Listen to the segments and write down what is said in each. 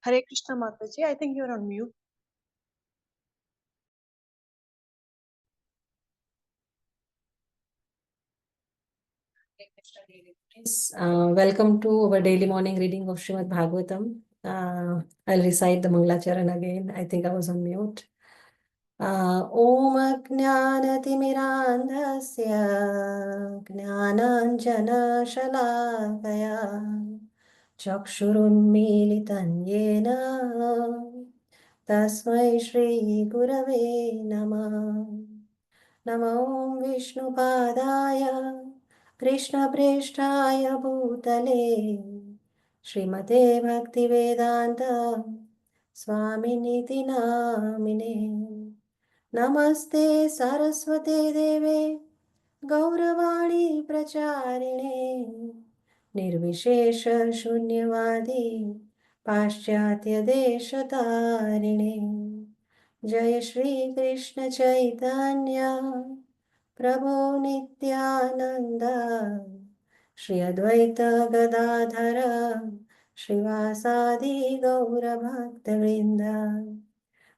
Hare Krishna Mataji, I think you're on mute. Welcome to our daily morning reading of Srimad Bhagavatam. I'll recite the Mangalacharan again. I think I was on mute. Om Ajnanatimirandhasya Jnananjana Shalakaya Chakshurunmilitan Yena Tasmai Shri Gurave Namah. Namo Vishnupadaya Krishnapreshthaya Bhutale Srimate Bhaktivedanta Swaminiti Namine Namaste Saraswate Deve Gauravani Pracharine Nirvishesha Shunyavadi Paschatya Deshatarine Jai Shri Krishna Chaitanya Prabhu Nityananda Shri Advaita Gadadhara Srivasadi Gaura Bhakta Vrinda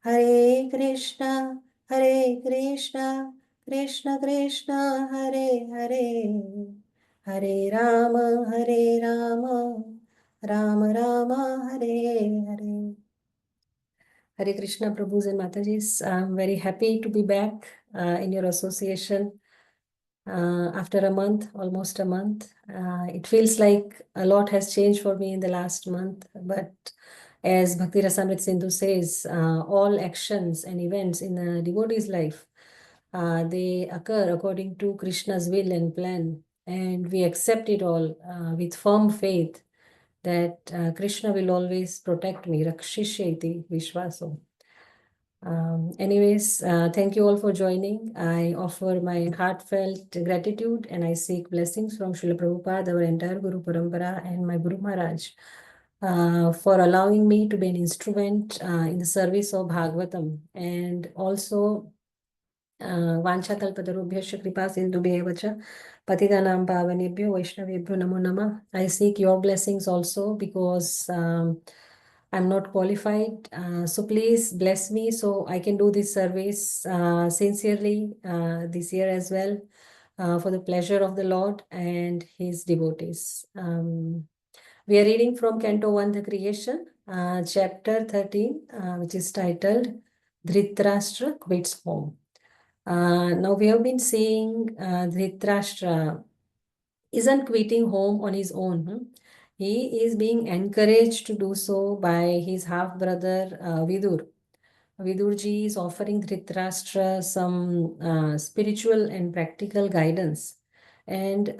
Hare Krishna Krishna Krishna Hare Hare Hare Rama Rama Rama Hare Hare. Hare Krishna, Prabhus and Matajis. I'm very happy to be back in your association after a month, almost a month. It feels like a lot has changed for me in the last month, but as Bhakti Rasamrit Sindhu says, all actions and events in a devotee's life, they occur according to Krishna's will and plan, and we accept it all with firm faith that Krishna will always protect me. Rakshishyati Vishwaso. Anyways, thank you all for joining. I offer my heartfelt gratitude and I seek blessings from Srila Prabhupada, our entire Guru Parampara, and my Guru Maharaj for allowing me to be an instrument in the service of Bhagavatam. And also, Vancha kalpatarubhyasya kripa sindhubhyeva cha patitanam pavanebhyo vaishnavebhyo namo namah. I seek your blessings also because I'm not qualified. So please bless me so I can do this service sincerely this year as well for the pleasure of the Lord and his devotees. We are reading from Canto 1, The Creation, chapter 13, which is titled Dhṛtarāṣṭra Quits Home. Now we have been seeing Dhṛtarāṣṭra isn't quitting home on his own. He is being encouraged to do so by his half-brother Vidur. Vidurji is offering Dhṛtarāṣṭra some spiritual and practical guidance. And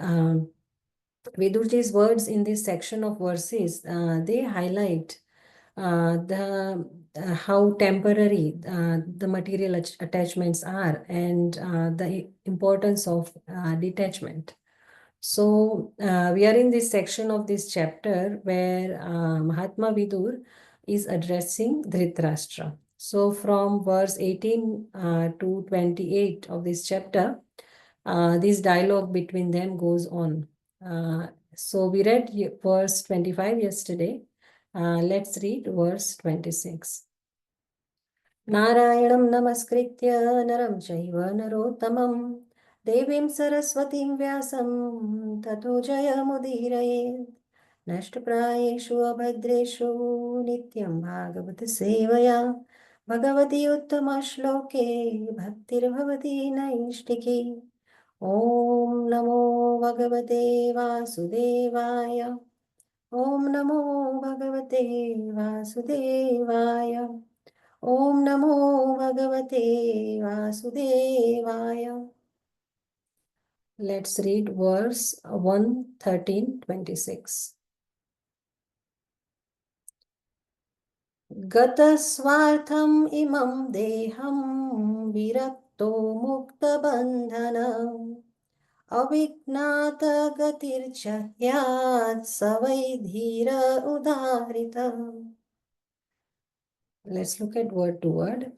Vidurji's words in this section of verses, they highlight how temporary the material attachments are and the importance of detachment. So we are in this section of this chapter where Mahatma Vidur is addressing Dhṛtarāṣṭra. So from verse 18 to 28 of this chapter, this dialogue between them goes on. So we read verse 25 yesterday. Let's read verse 26. Narayanam namaskritya naram chaiva narottamam devim saraswatim vyasam tato jayamudiraye nashtaprayeshu abhadreshu nityam bhagavata sevaya bhagavati uttama shloke bhaktir bhavati naishtiki. Om namo bhagavate vasudevaya. Om namo bhagavate vasudevaya. Om namo bhagavate vasudevaya. Let's read verse 1:13-26. Gata swartham imam deham virakto mukta bandhanam avignata gatir chahyat savai dhira udarita. Let's look at word to word.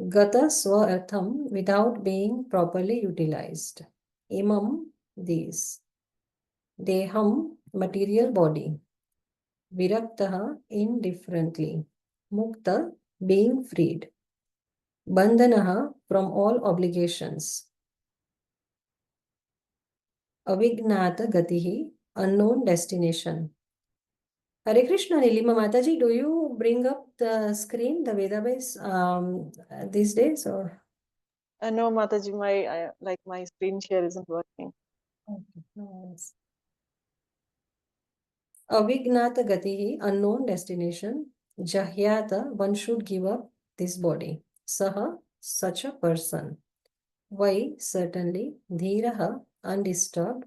Gata swartham, without being properly utilized. Imam, these. Deham, material body. Viraktaha, indifferently. Mukta, being freed. Bandhanaha, from all obligations. Avignata gatihi, unknown destination. Hare Krishna, Nilima Mataji, do you bring up the screen, the Vedabase, these days, or? No, Mataji, my screen share isn't working. Okay, no worries. Avignata gatihi, unknown destination. Jahyata, one should give up this body. Saha, such a person. Vai, certainly. Dhiraha, undisturbed.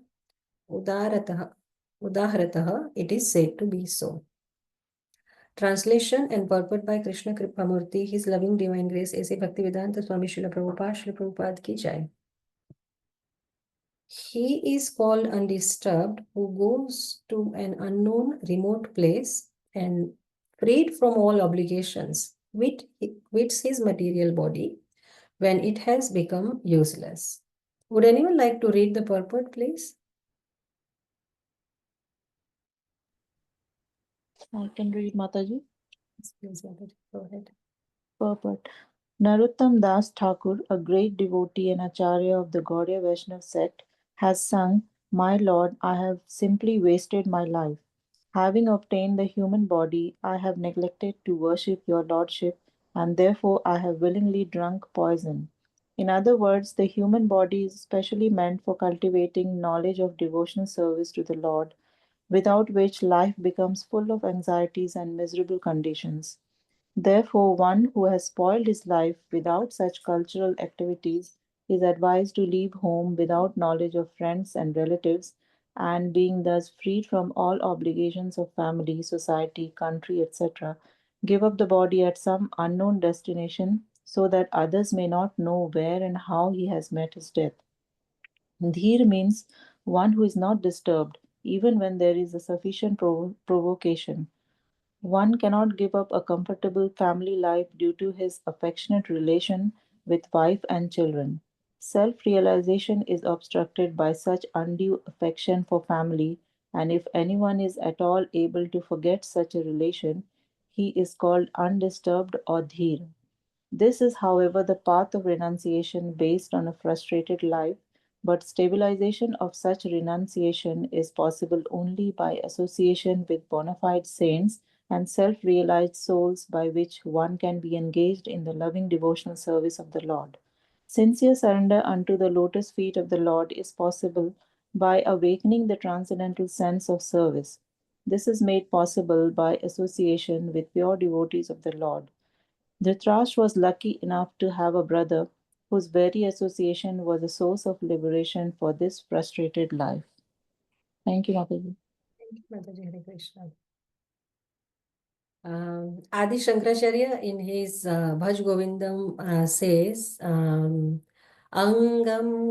Udarataha, udaharataha, it is said to be so. Translation and purport by Krishna Kripamurti, His loving divine grace, A.C. Bhaktivedanta Swami Srila Prabhupada ki jai. He is called undisturbed who goes to an unknown remote place and freed from all obligations, quits his material body when it has become useless. Would anyone like to read the purport, please? I can read, Mataji. Yes, please, Mataji, go ahead. Purport. Narottam Das Thakur, a great devotee and acharya of the Gaudiya Vaishnava sect, has sung, "My Lord, I have simply wasted my life. Having obtained the human body, I have neglected to worship your lordship, and therefore I have willingly drunk poison." In other words, the human body is specially meant for cultivating knowledge of devotional service to the Lord, without which life becomes full of anxieties and miserable conditions. Therefore, one who has spoiled his life without such cultural activities is advised to leave home without knowledge of friends and relatives, and being thus freed from all obligations of family, society, country, etc., give up the body at some unknown destination so that others may not know where and how he has met his death. Dheer means one who is not disturbed, even when there is a sufficient provocation. One cannot give up a comfortable family life due to his affectionate relation with wife and children. Self realization is obstructed by such undue affection for family, and if anyone is at all able to forget such a relation, he is called undisturbed or dheer. This is, however, the path of renunciation based on a frustrated life, but stabilization of such renunciation is possible only by association with bona fide saints and self realized souls by which one can be engaged in the loving devotional service of the Lord. Sincere surrender unto the lotus feet of the Lord is possible by awakening the transcendental sense of service. This is made possible by association with pure devotees of the Lord. Dhritarashtra was lucky enough to have a brother whose very association was a source of liberation for this frustrated life. Thank you, Mataji. Thank you, Mataji. Hare Krishna. Adi Shankaracharya in his Bhaj Govindam says, Angam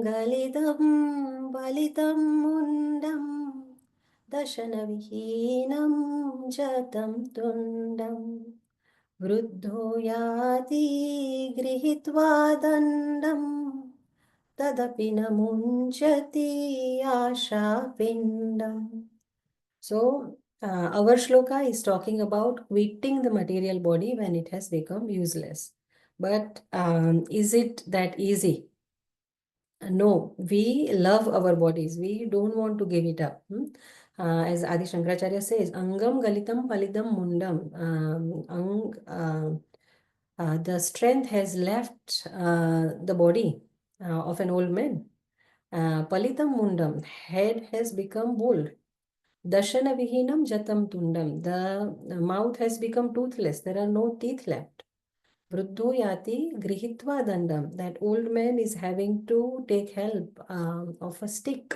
galidam balitam mundam dashanavihinam jatam tundam vruddho yati grihitva dandam tadapi namunchati asha pindam. So, our shloka is talking about quitting the material body when it has become useless. But is it that easy? No, we love our bodies. We don't want to give it up. As Adi Shankaracharya says, Angam galitam palidam mundam. The strength has left the body of an old man. Palitam mundam, head has become bald. Dashana vihinam jatam tundam. The mouth has become toothless. There are no teeth left. Vruddho yati grihitva dandam. That old man is having to take help of a stick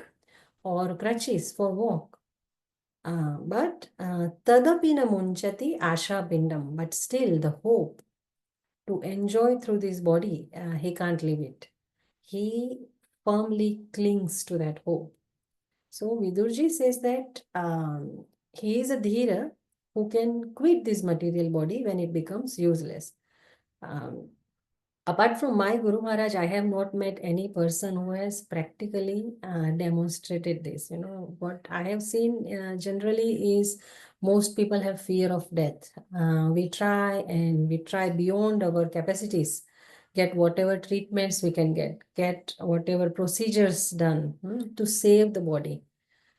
or crutches for walk. But tadapina munchati asha pindam. But still the hope to enjoy through this body, he can't leave it. He firmly clings to that hope. So Vidurji says that he is a dhira who can quit this material body when it becomes useless. Apart from my Guru Maharaj, I have not met any person who has practically demonstrated this. What I have seen generally is most people have fear of death. We try beyond our capacities, get whatever treatments we can get whatever procedures done to save the body.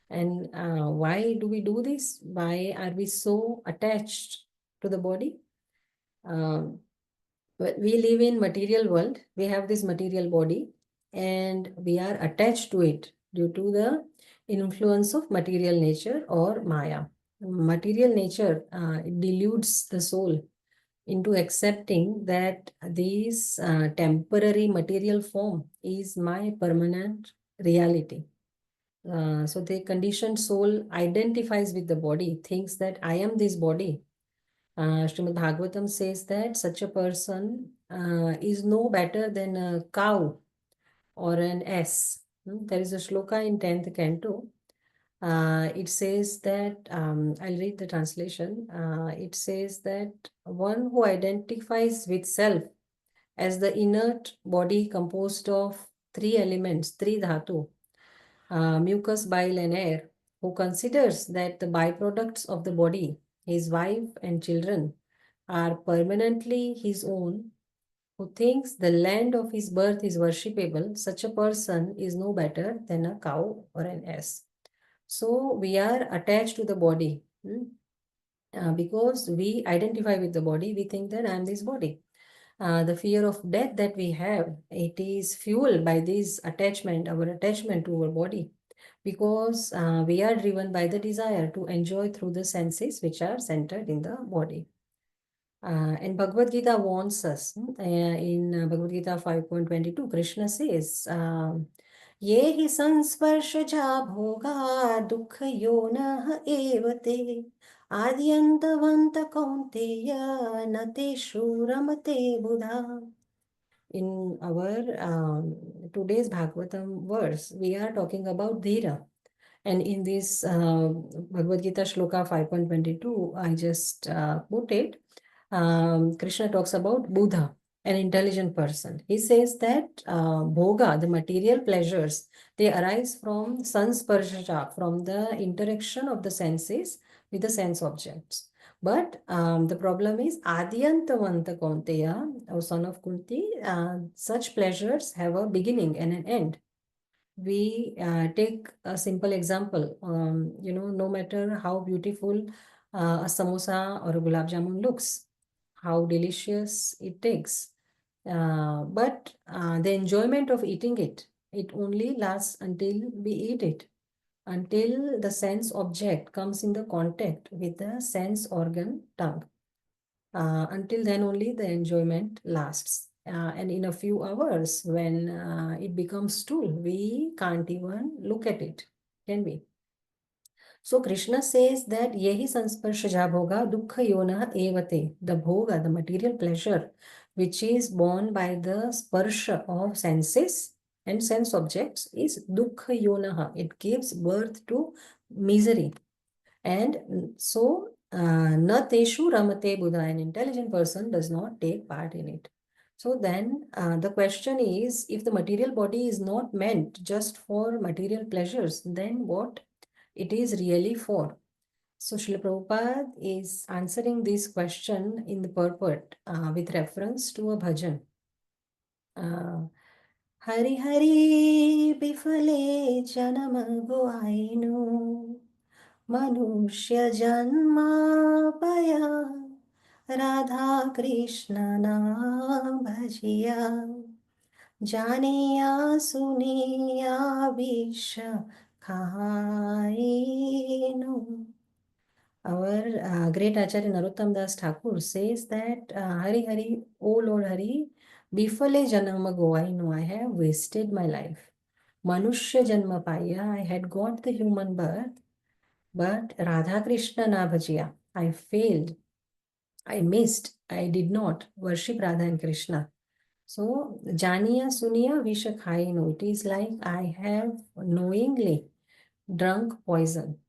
And why do we do this? Why are we so attached to the body? We live in material world. We have this material body and we are attached to it due to the influence of material nature or Maya. Material nature it deludes the soul into accepting that this temporary material form is my permanent reality. So the conditioned soul identifies with the body, thinks that I am this body. Srimad Bhagavatam says that such a person is no better than a cow or an ass. There is a shloka in 10th Canto. It says that, I'll read the translation. It says that one who identifies with self as the inert body composed of three elements, three dhatu, mucus, bile, and air, who considers that the byproducts of the body, his wife and children, are permanently his own, who thinks the land of his birth is worshipable, such a person is no better than a cow or an ass. So we are attached to the body because we identify with the body. We think that I am this body. The fear of death that we have, it is fueled by this attachment, our attachment to our body, because we are driven by the desire to enjoy through the senses which are centered in the body. And Bhagavad Gita warns us. In Bhagavad Gita 5.22, Krishna says, Ye hi sansparshaja bhoga dukha yonah evate adyantavanta kaunteya nateshu ramate buddha. In our today's Bhagavatam verse, we are talking about Dhira. And in this Bhagavad Gita Shloka 5.22, I just put it. Krishna talks about Buddha, an intelligent person. He says that bhoga, the material pleasures, they arise from sansparsha, from the interaction of the senses with the sense objects. But the problem is Adyantavanta Kaunteya, O son of Kunti, such pleasures have a beginning and an end. We take a simple example. No matter how beautiful a samosa or a gulab jamun looks, how delicious it takes, but the enjoyment of eating it only lasts until we eat it, until the sense object comes in the contact with the sense organ tongue. Until then only the enjoyment lasts. And in a few hours, when it becomes stool, we can't even look at it, can we? So Krishna says that yehi sansparshaja bhoga dukkha yona evate. The bhoga, the material pleasure, which is born by the sparsha of senses and sense objects, is dukkha yonaha. It gives birth to misery. And so na teshu ramate buddha, an intelligent person does not take part in it. So then the question is, if the material body is not meant just for material pleasures, then what it is really for? So Srila Prabhupada is answering this question in the purport with reference to a bhajan. Hari Hari Bifale Janam Goainu Manushya Janma Paya Radha Krishna na Bhajiya Janiya Suniya Visha Khainu. Our great Acharya Narottam Das Thakur says that Hari Hari, O Lord Hari, Bifale Janama Goainu, I have wasted my life. Manushya Janma Paya, I had got the human birth, but Radha Krishna na bhajiya, I failed, I missed, I did not worship Radha and Krishna. So, Janiya Suniya Visha Khainu, it is like I have knowingly drunk poison.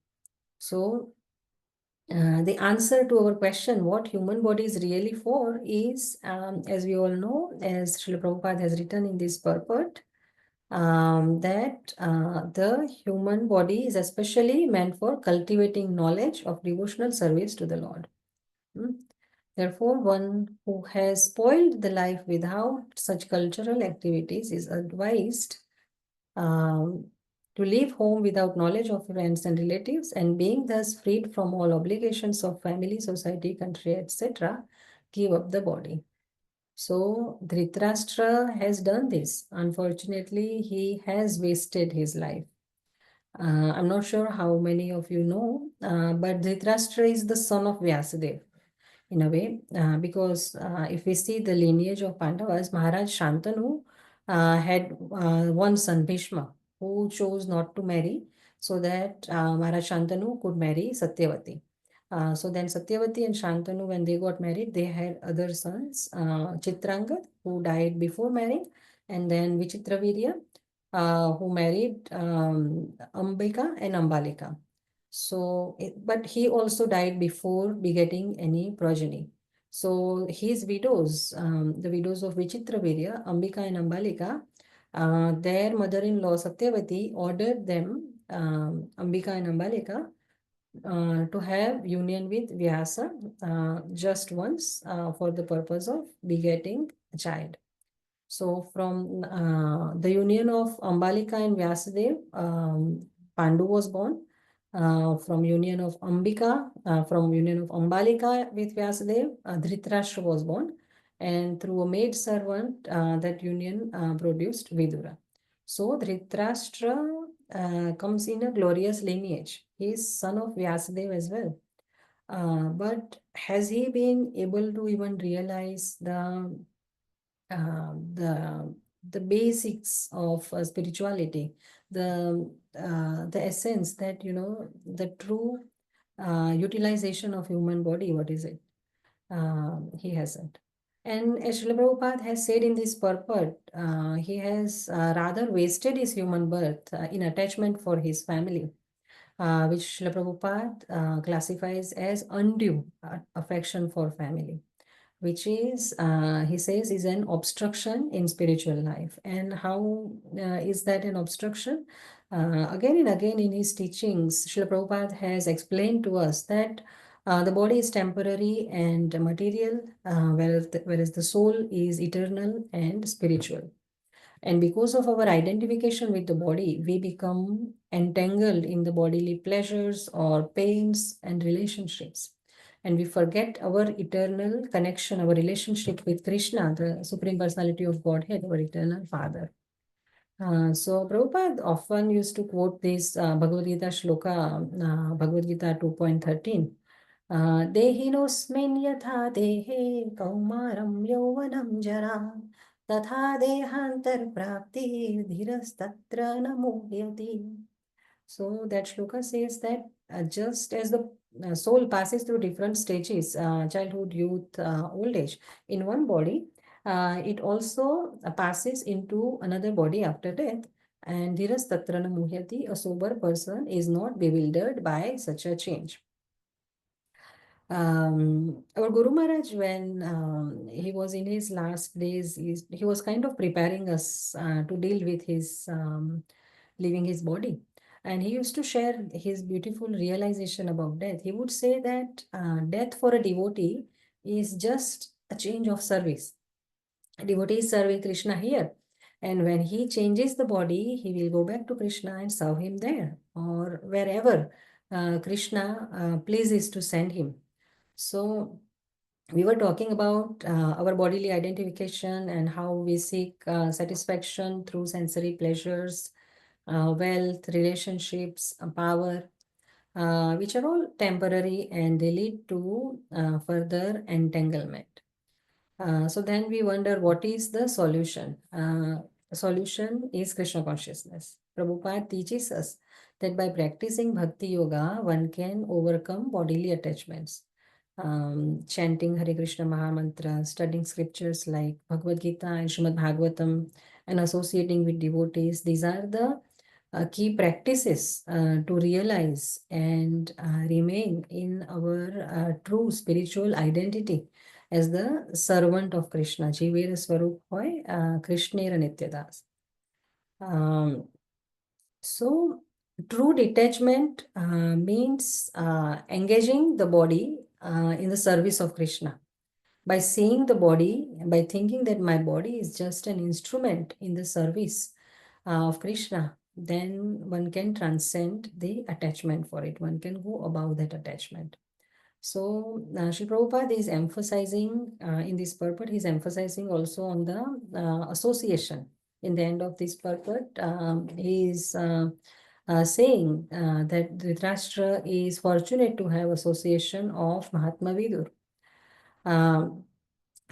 So, The answer to our question, what human body is really for, is, as we all know, as Srila Prabhupada has written in this purport, that the human body is especially meant for cultivating knowledge of devotional service to the Lord. Therefore, one who has spoiled the life without such cultural activities is advised to leave home without knowledge of friends and relatives, and being thus freed from all obligations of family, society, country, etc., give up the body. So Dhṛtarāṣṭra has done this. Unfortunately, he has wasted his life. I'm not sure how many of you know, but Dhṛtarāṣṭra is the son of Vyasadeva, in a way, because if we see the lineage of Pandavas, Maharaj Shantanu had one son, Bhishma, who chose not to marry, so that Maharaj Shantanu could marry Satyavati. So then Satyavati and Shantanu, when they got married, they had other sons, Chitrangad, who died before marrying, and then Vichitravirya, who married Ambika and Ambalika. So, but he also died before begetting any progeny. So his widows, the widows of Vichitravirya, Ambika and Ambalika, their mother-in-law Satyavati ordered them, Ambika and Ambalika, to have union with Vyasa just once for the purpose of begetting a child. So from the union of Ambalika and Vyasadeva, Pandu was born. From union of Ambika, from union of Ambalika with Vyasadeva, Dhṛtarāṣṭra was born. And through a maid servant, that union produced Vidura. So Dhṛtarāṣṭra comes in a glorious lineage. He is son of Vyasadeva as well. But has he been able to even realize the basics of spirituality, the essence that, you know, the true utilization of human body? What is it? He hasn't. And as Srila Prabhupada has said in this purport, he has rather wasted his human birth in attachment for his family, which Srila Prabhupada classifies as undue affection for family, which is, he says, is an obstruction in spiritual life. And how is that an obstruction? Again and again in his teachings, Srila Prabhupada has explained to us that the body is temporary and material, whereas the soul is eternal and spiritual. And because of our identification with the body, we become entangled in the bodily pleasures or pains and relationships. And we forget our eternal connection, our relationship with Krishna, the Supreme Personality of Godhead, our eternal Father. So Prabhupada often used to quote this Bhagavad Gita shloka, Bhagavad Gita 2.13. Dehinosmin yatha dehe kaumaram yauvanam jara tatha dehantar prapti dhirastatra namuhyati. So that shloka says that just as the soul passes through different stages, childhood, youth, old age, in one body, it also passes into another body after death. And dhirastatra namuhyati, a sober person is not bewildered by such a change. Our Guru Maharaj, when he was in his last days, he was kind of preparing us to deal with his leaving his body. And he used to share his beautiful realization about death. He would say that death for a devotee is just a change of service. A devotee is serving Krishna here. And when he changes the body, he will go back to Krishna and serve him there or wherever Krishna pleases to send him. So we were talking about our bodily identification and how we seek satisfaction through sensory pleasures, wealth, relationships, power, which are all temporary and they lead to further entanglement. So then we wonder, what is the solution? The solution is Krishna consciousness. Prabhupada teaches us that by practicing Bhakti Yoga, one can overcome bodily attachments. Chanting Hare Krishna Mahamantra, studying scriptures like Bhagavad Gita and Srimad Bhagavatam, and associating with devotees. These are the key practices to realize and remain in our true spiritual identity as the servant of Krishna. Jivera Swarup hoy, Krishnera Nityadas. So, true detachment means engaging the body in the service of Krishna. By seeing the body, by thinking that my body is just an instrument in the service of Krishna, then one can transcend the attachment for it. One can go above that attachment. So, Srila Prabhupada is emphasizing in this purport, he's emphasizing also on the association. In the end of this purport, he is saying that Dhṛtarāṣṭra is fortunate to have association of Mahatma Vidur.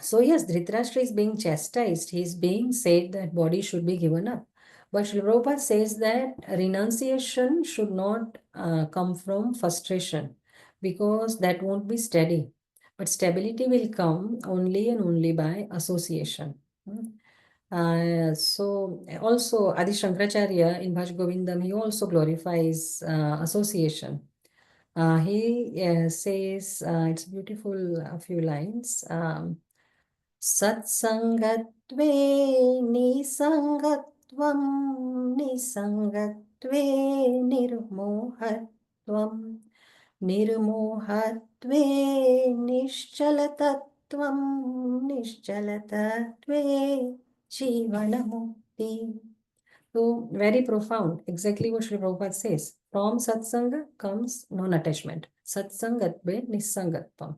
So yes, Dhṛtarāṣṭra is being chastised. He is being said that body should be given up. But Srila Prabhupada says that renunciation should not come from frustration, because that won't be steady. But stability will come only and only by association. So also Adi Shankaracharya in Bhaj Govindam, he also glorifies association. He says, it's beautiful, a few lines. Satsangatve nisangatvam nisangatve nirmohatvam nirmohatve nishchalatatvam nishchalatatve jivanamukti. So very profound, exactly what Srila Prabhupada says. From satsanga comes non-attachment. Satsangatve nisangatvam.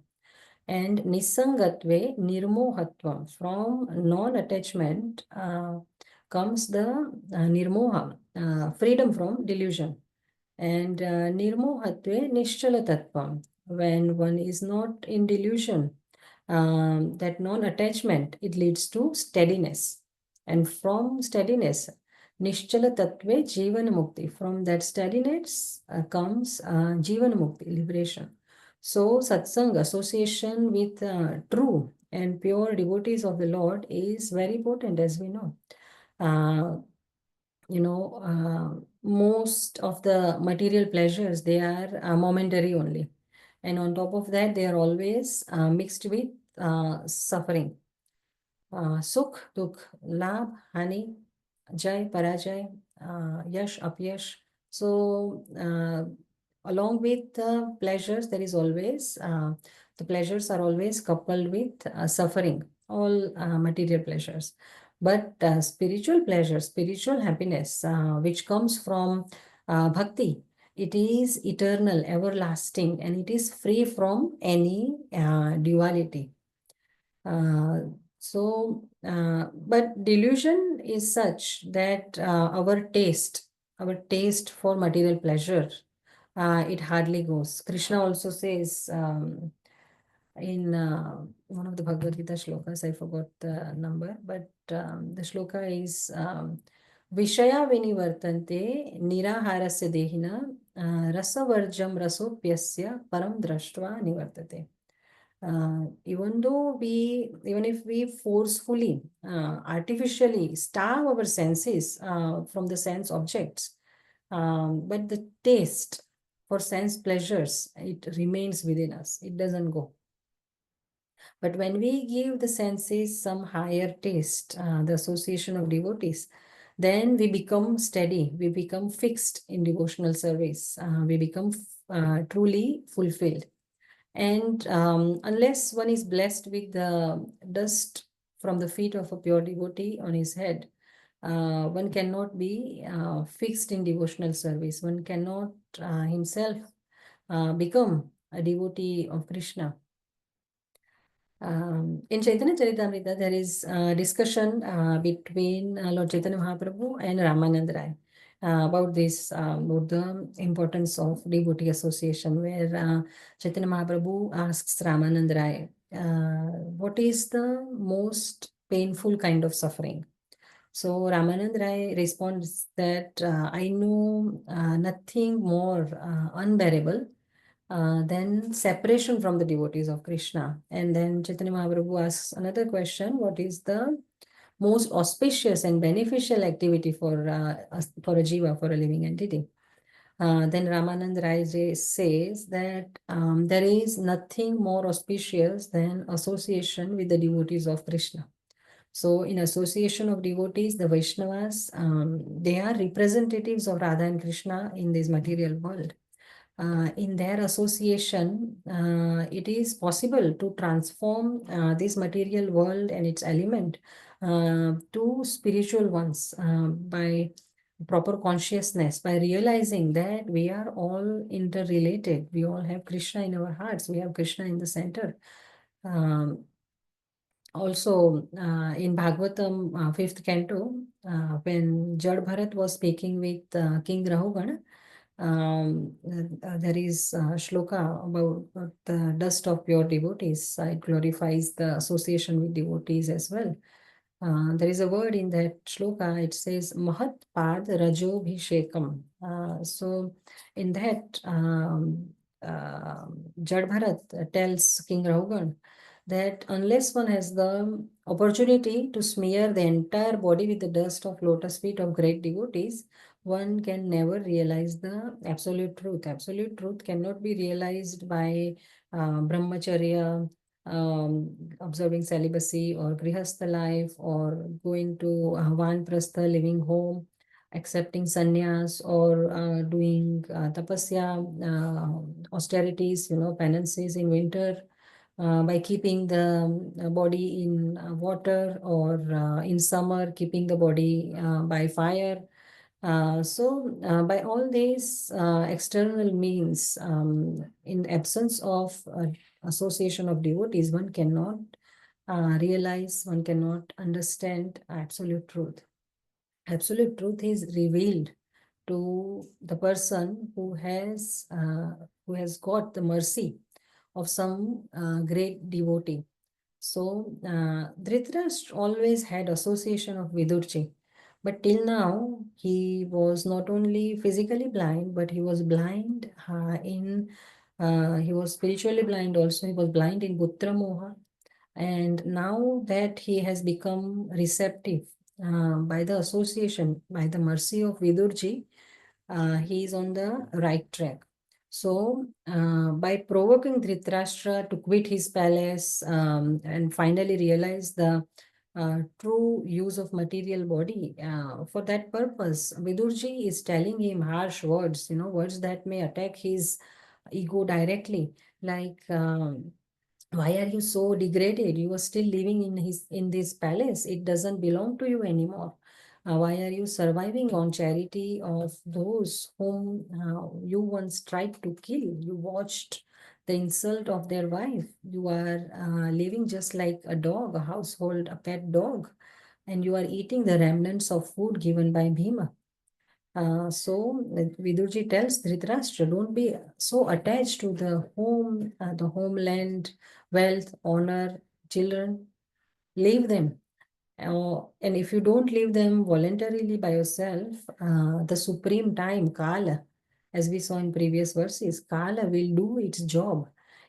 And nisangatve nirmohatvam. From non-attachment comes the nirmoha, freedom from delusion. And nirmohatve nishchalatatvam. When one is not in delusion, that non-attachment, it leads to steadiness. And from steadiness, Nishchala Tattve Jivana Mukti. From that steadiness comes Jivana Mukti, liberation. So, satsang, association with true and pure devotees of the Lord is very potent, as we know. Most of the material pleasures, they are momentary only. And on top of that, they are always mixed with suffering. Sukh, dukh, labh, hani, jai, parajay, yash, apyash. So, along with the pleasures, there is always, the pleasures are always coupled with suffering, all material pleasures. But spiritual pleasure, spiritual happiness, which comes from bhakti, it is eternal, everlasting, and it is free from any duality. But delusion is such that our taste for material pleasure, it hardly goes. Krishna also says in one of the Bhagavad Gita shlokas, I forgot the number, but the shloka is Vishaya vinivartante niraharasya dehina rasavarjam rasopyasya param drashtva nivartate. Even if we forcefully, artificially starve our senses from the sense objects, but the taste for sense pleasures, it remains within us. It doesn't go. But when we give the senses some higher taste, the association of devotees, then we become steady, we become fixed in devotional service, we become truly fulfilled. And unless one is blessed with the dust from the feet of a pure devotee on his head, one cannot be fixed in devotional service. One cannot himself become a devotee of Krishna. In Chaitanya Charitamrita, there is a discussion between Lord Chaitanya Mahaprabhu and Ramananda Rai about this, about the importance of devotee association, where Chaitanya Mahaprabhu asks Ramananda Rai, what is the most painful kind of suffering? So Ramananda Rai responds that I know nothing more unbearable then separation from the devotees of Krishna. And then Chaitanya Mahaprabhu asks another question, what is the most auspicious and beneficial activity for a jiva, for a living entity. Then Ramanand Rai says that there is nothing more auspicious than association with the devotees of Krishna. So in association of devotees, the Vaishnavas, they are representatives of Radha and Krishna in this material world. In their association, it is possible to transform this material world and its element to spiritual ones by proper consciousness, by realizing that we are all interrelated. We all have Krishna in our hearts. We have Krishna in the center. Also, in Bhagavatam, 5th canto, when Jad was speaking with King Rahugana, there is a shloka about the dust of pure devotees. It glorifies the association with devotees as well. There is a word in that shloka, it says Mahat Pad Rajobhishekam. So in that, Jad tells King Rahugana that unless one has the opportunity to smear the entire body with the dust of lotus feet of great devotees, one can never realize the absolute truth. Absolute truth cannot be realized by brahmacharya, observing celibacy or grihastha life, or going to vanprastha, living home, accepting sannyas, or doing tapasya, austerities, penances in winter, by keeping the body in water, or in summer keeping the body by fire. By all these external means, in absence of association of devotees, one cannot realize, one cannot understand absolute truth. Absolute truth is revealed to the person who has got the mercy of some great devotee. So Dhṛtarāṣṭra always had association of Vidurji, but till now he was not only physically blind, but he was blind he was spiritually blind also. He was blind in Putra Moha, and now that he has become receptive by the association, by the mercy of Vidurji, he is on the right track. So, by provoking Dhṛtarāṣṭra to quit his palace and finally realize the true use of material body, for that purpose, Vidurji is telling him harsh words, words that may attack his ego directly, like, why are you so degraded? You are still living in this palace. It doesn't belong to you anymore. Why are you surviving on charity of those whom you once tried to kill? You watched the insult of their wife. You are living just like a dog, a household, a pet dog, and you are eating the remnants of food given by Bhima. So Vidurji tells Dhṛtarāṣṭra, don't be so attached to the home, the homeland, wealth, honor, children. Leave them. And if you don't leave them voluntarily by yourself, the supreme time, Kala, as we saw in previous verses, Kala will do its job.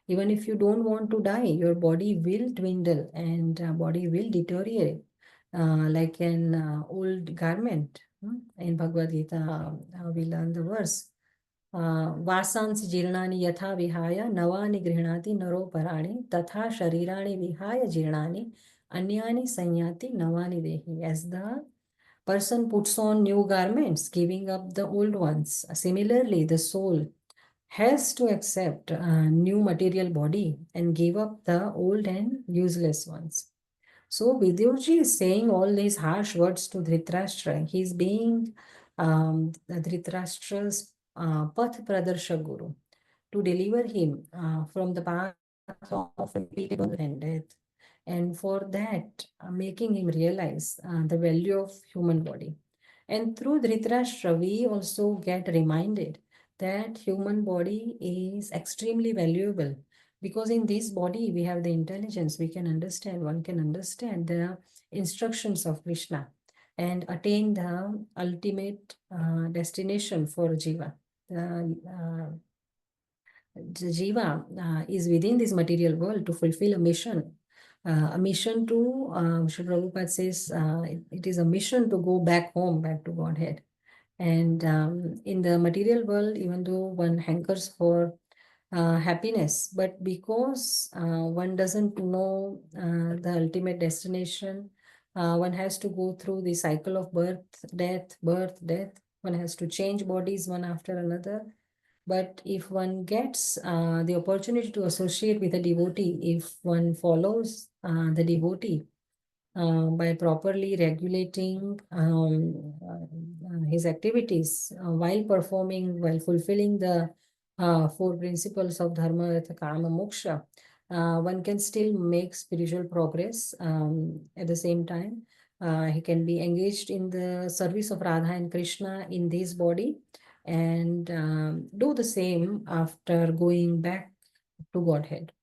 Even if you don't want to die, your body will dwindle and body will deteriorate like an old garment. In Bhagavad Gita, we learn the verse. Vasansi jirnani yatha vihaya navani grihnati naro parani tatha sharirani vihaya jirnani anyani sanyati navani dehi. As the person puts on new garments, giving up the old ones, similarly the soul has to accept a new material body and give up the old and useless ones. So Vidurji is saying all these harsh words to Dhṛtarāṣṭra. He's being Dhṛtarāṣṭra's path pradarshak guru to deliver him from the path of irreparable and death, and for that making him realize the value of human body. And through Dhṛtarāṣṭra, we also get reminded that human body is extremely valuable, because in this body we have the intelligence. We can understand, one can understand the instructions of Krishna and attain the ultimate destination for Jiva. The Jiva is within this material world to fulfill a mission a mission to, Srila Prabhupada says, it is a mission to go back home, back to Godhead. And in the material world, even though one hankers for happiness, but because one doesn't know the ultimate destination, one has to go through the cycle of birth, death, birth, death. One has to change bodies one after another. But if one gets the opportunity to associate with a devotee, if one follows the devotee by properly regulating his activities while performing, while fulfilling the four principles of dharma, artha, kama, moksha, one can still make spiritual progress. At the same time, he can be engaged in the service of Radha and Krishna in this body, and do the same after going back to Godhead.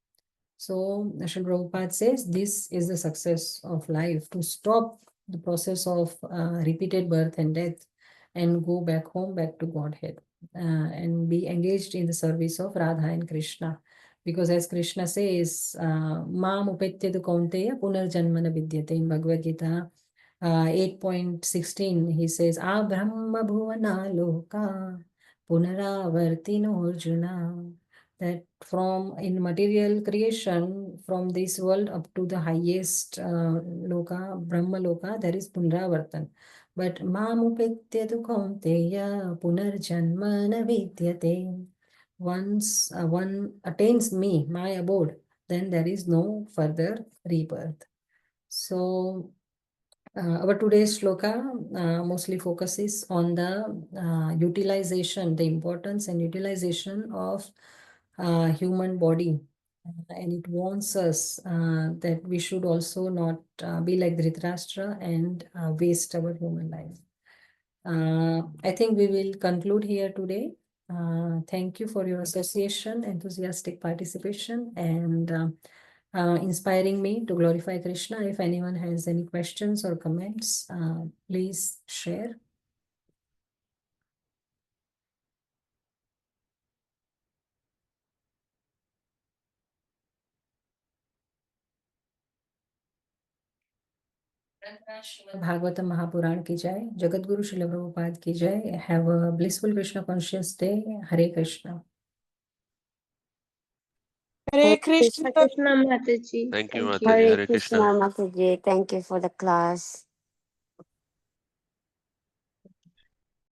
So Srila Prabhupada says this is the success of life, to stop the process of repeated birth and death and go back home, back to Godhead, and be engaged in the service of Radha and Krishna. Because as Krishna says, Mam upetyadu kaunteya punarjanmana vidyate, in Bhagavad Gita 8.16, he says, A brahma bhuvana loka punaravartino arjuna. That from in material creation, from this world up to the highest loka, Brahma loka, there is punaravartan. But mamupetyadu kaunteya punarjanmana vidyate. Once one attains me, my abode, then there is no further rebirth. So our today's shloka mostly focuses on the utilization, the importance and utilization of human body, and it warns us that we should also not be like Dhṛtarāṣṭra and waste our human life. I think we will conclude here today. Thank you for your association, enthusiastic participation, and inspiring me to glorify Krishna. If anyone has any questions or comments, please share. Srimad Bhāgavatam Mahapuran ki jai, Jagat Guru Srila Prabhupada ki jai. Have a blissful Krishna conscious day. Hare Krishna. Hare Krishna Krishna. Krishna Mataji. Thank you, Thank Mataji. you. Hare Krishna. Mataji. Thank you for the class.